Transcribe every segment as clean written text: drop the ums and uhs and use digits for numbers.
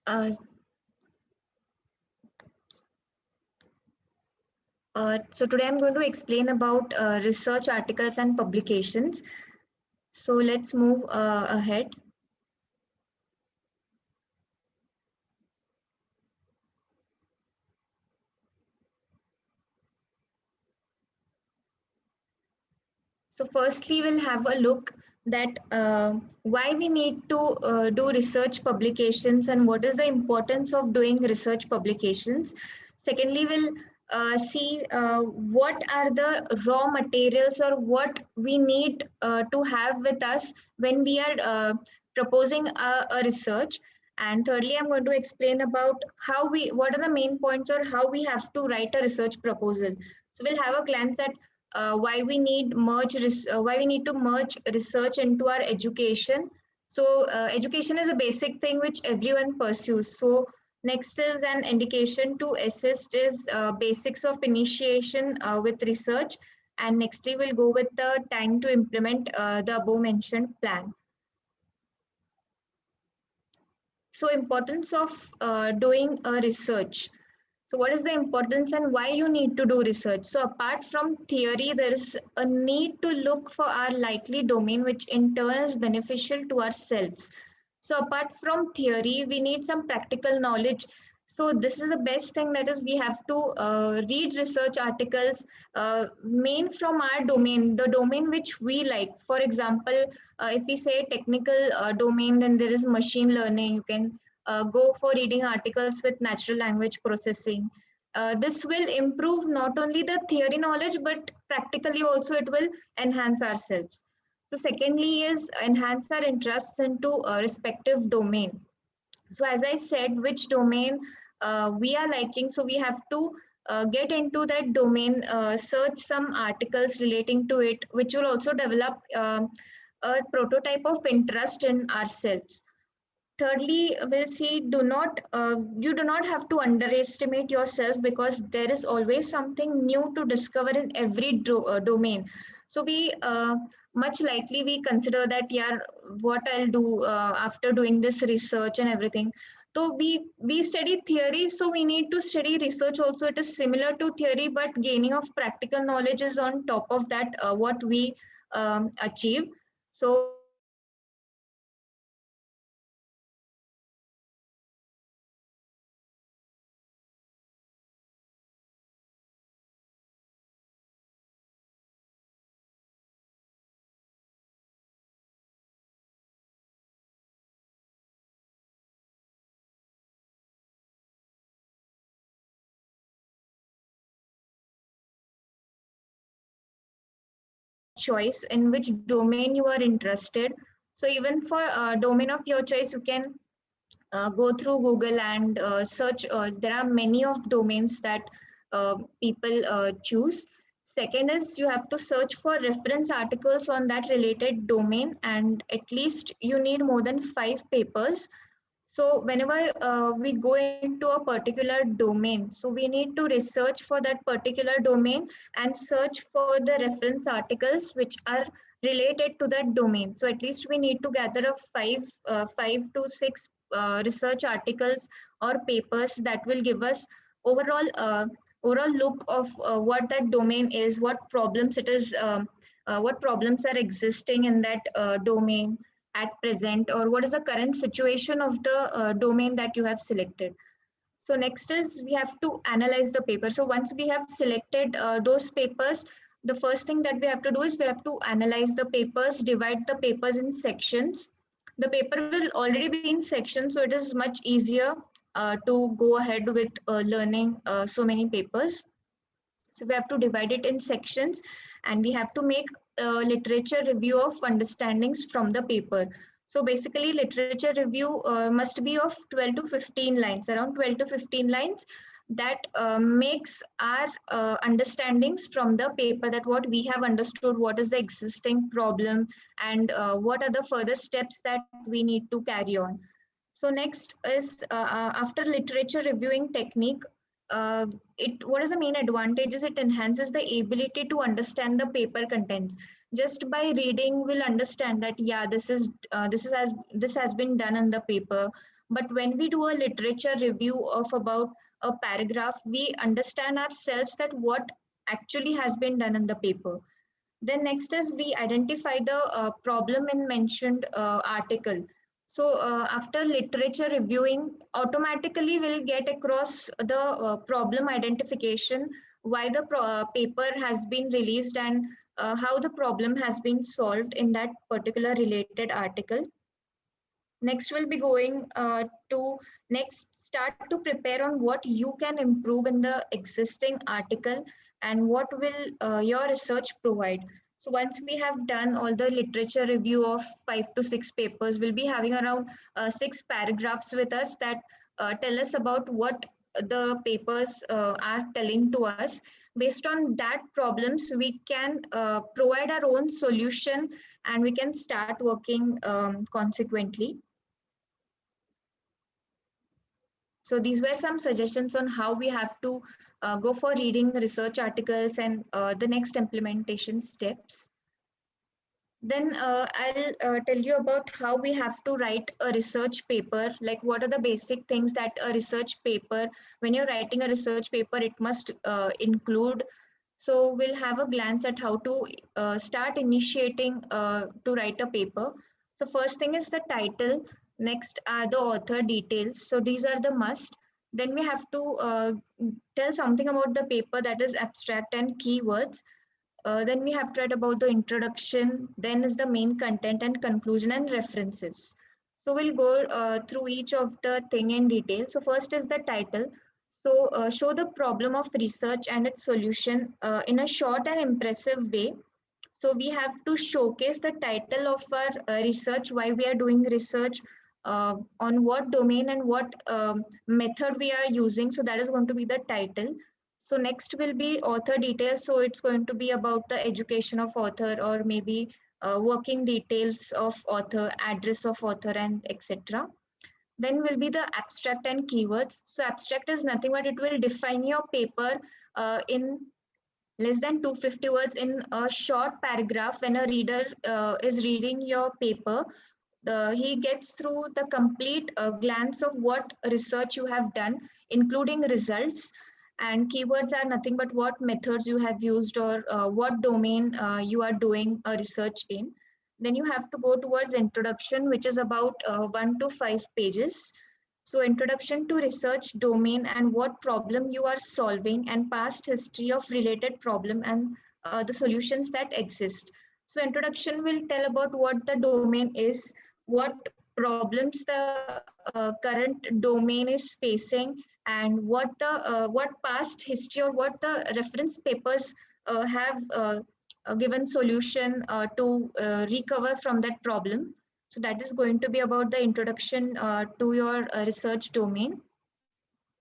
Uh, so today I'm going to explain about research articles and publications. So let's move ahead. So firstly, we'll have a look that why we need to do research publications and what is the importance of doing research publications. Secondly, we'll see what are the raw materials or what we need to have with us when we are proposing a research. And thirdly, I'm going to explain about what are the main points or how we have to write a research proposal. So we'll have a glance at why we need to merge research into our education. So education is a basic thing which everyone pursues. So next is an indication to assist is basics of initiation with research, and nextly we'll go with the time to implement the above mentioned plan. So importance of doing a research. So what is the importance and why you need to do research? So apart from theory, there is a need to look for our likely domain, which in turn is beneficial to ourselves. So apart from theory, we need some practical knowledge. So this is the best thing, that is we have to read research articles main from our domain, the domain which we like. For example, if we say technical domain, then there is machine learning. You can go for reading articles with natural language processing. This will improve not only the theory knowledge, but practically also it will enhance ourselves. So secondly is enhance our interests into a respective domain. So as I said, which domain we are liking, so we have to get into that domain, search some articles relating to it, which will also develop a prototype of interest in ourselves. Thirdly, we'll see, you do not have to underestimate yourself, because there is always something new to discover in every domain. So we much likely we consider that, yeah, what I'll do after doing this research and everything. So we study theory, so we need to study research also. It is similar to theory, but gaining of practical knowledge is on top of that, what we achieve. So choice in which domain you are interested. So even for domain of your choice, you can go through Google and search. There are many of domains that people choose. Second is you have to search for reference articles on that related domain, and at least you need more than 5 papers. So whenever we go into a particular domain, so we need to research for that particular domain and search for the reference articles which are related to that domain. So at least we need to gather a 5 to 6 research articles or papers that will give us overall overall look of what that domain is, what problems it is, what problems are existing in that domain at present, or what is the current situation of the domain that you have selected. So next is we have to analyze the paper. So once we have selected those papers, the first thing that we have to do is we have to analyze the papers, divide the papers in sections. The paper will already be in sections, so it is much easier to go ahead with learning so many papers. So we have to divide it in sections, and we have to make a literature review of understandings from the paper. So basically, literature review must be of 12 to 15 lines, around 12 to 15 lines, that makes our understandings from the paper, that what we have understood, what is the existing problem, and what are the further steps that we need to carry on. So next is after literature reviewing technique, uh, what is the main advantage is it enhances the ability to understand the paper contents. Just by reading, we'll understand that, yeah, this has been done in the paper. But when we do a literature review of about a paragraph, we understand ourselves that what actually has been done in the paper. Then next is we identify the problem in mentioned article. So after literature reviewing, automatically we'll get across the problem identification, why the paper has been released, and how the problem has been solved in that particular related article. Next, we'll be going to next start to prepare on what you can improve in the existing article and what will your research provide. So once we have done all the literature review of 5 to 6 papers, we'll be having around 6 paragraphs with us that tell us about what the papers are telling to us. Based on that problems, we can provide our own solution and we can start working consequently. So these were some suggestions on how we have to go for reading research articles and the next implementation steps. Then I'll tell you about how we have to write a research paper, like what are the basic things that a research paper, when you're writing a research paper, it must include. So we'll have a glance at how to start initiating to write a paper. So first thing is the title. Next are the author details. So these are the must. Then we have to tell something about the paper, that is abstract and keywords. Then we have to write about the introduction. Then is the main content and conclusion and references. So we'll go through each of the thing in detail. So first is the title. So show the problem of research and its solution in a short and impressive way. So we have to showcase the title of our research, why we are doing research, on what domain and what method we are using. So that is going to be the title. So next will be author details. So it's going to be about the education of author, or maybe working details of author, address of author, and etc. Then will be the abstract and keywords. So abstract is nothing but it will define your paper in less than 250 words in a short paragraph. When a reader is reading your paper, he gets through the complete glance of what research you have done, including results. And keywords are nothing but what methods you have used, or what domain you are doing a research in. Then you have to go towards introduction, which is about 1 to 5 pages. So introduction to research domain and what problem you are solving, and past history of related problem and the solutions that exist. So introduction will tell about what the domain is, what problems the current domain is facing, and what past history or what the reference papers have given solution to recover from that problem. So that is going to be about the introduction to your research domain.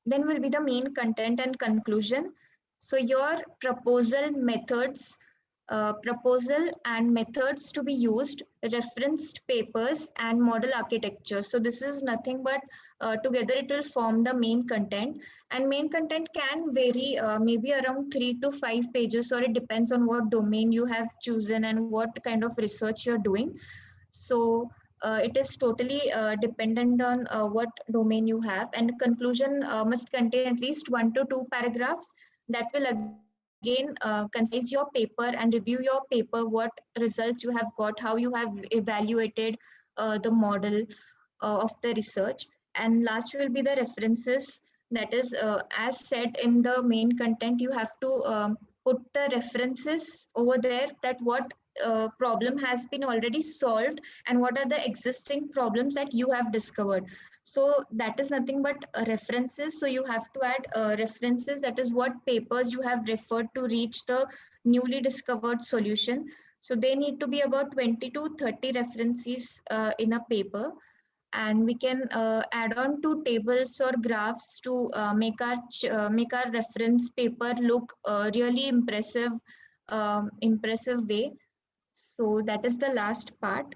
Then will be the main content and conclusion. So your proposal and methods to be used, referenced papers, and model architecture. So this is nothing but together it will form the main content. And main content can vary, maybe around 3 to 5 pages, or it depends on what domain you have chosen and what kind of research you're doing. So it is totally dependent on what domain you have. And conclusion must contain at least 1 to 2 paragraphs that will again concise your paper and review your paper, what results you have got, how you have evaluated the model of the research. And last will be the references. That is, as said in the main content, you have to put the references over there, that what problem has been already solved and what are the existing problems that you have discovered. So that is nothing but references. So you have to add references, that is what papers you have referred to reach the newly discovered solution. So they need to be about 20 to 30 references in a paper. And we can add on to tables or graphs to make our reference paper look really impressive way. So that is the last part.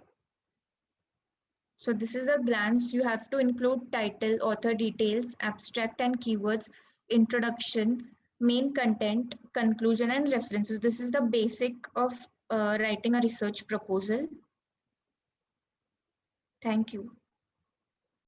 So this is a glance. You have to include title, author details, abstract and keywords, introduction, main content, conclusion, and references. This is the basic of writing a research proposal. Thank you.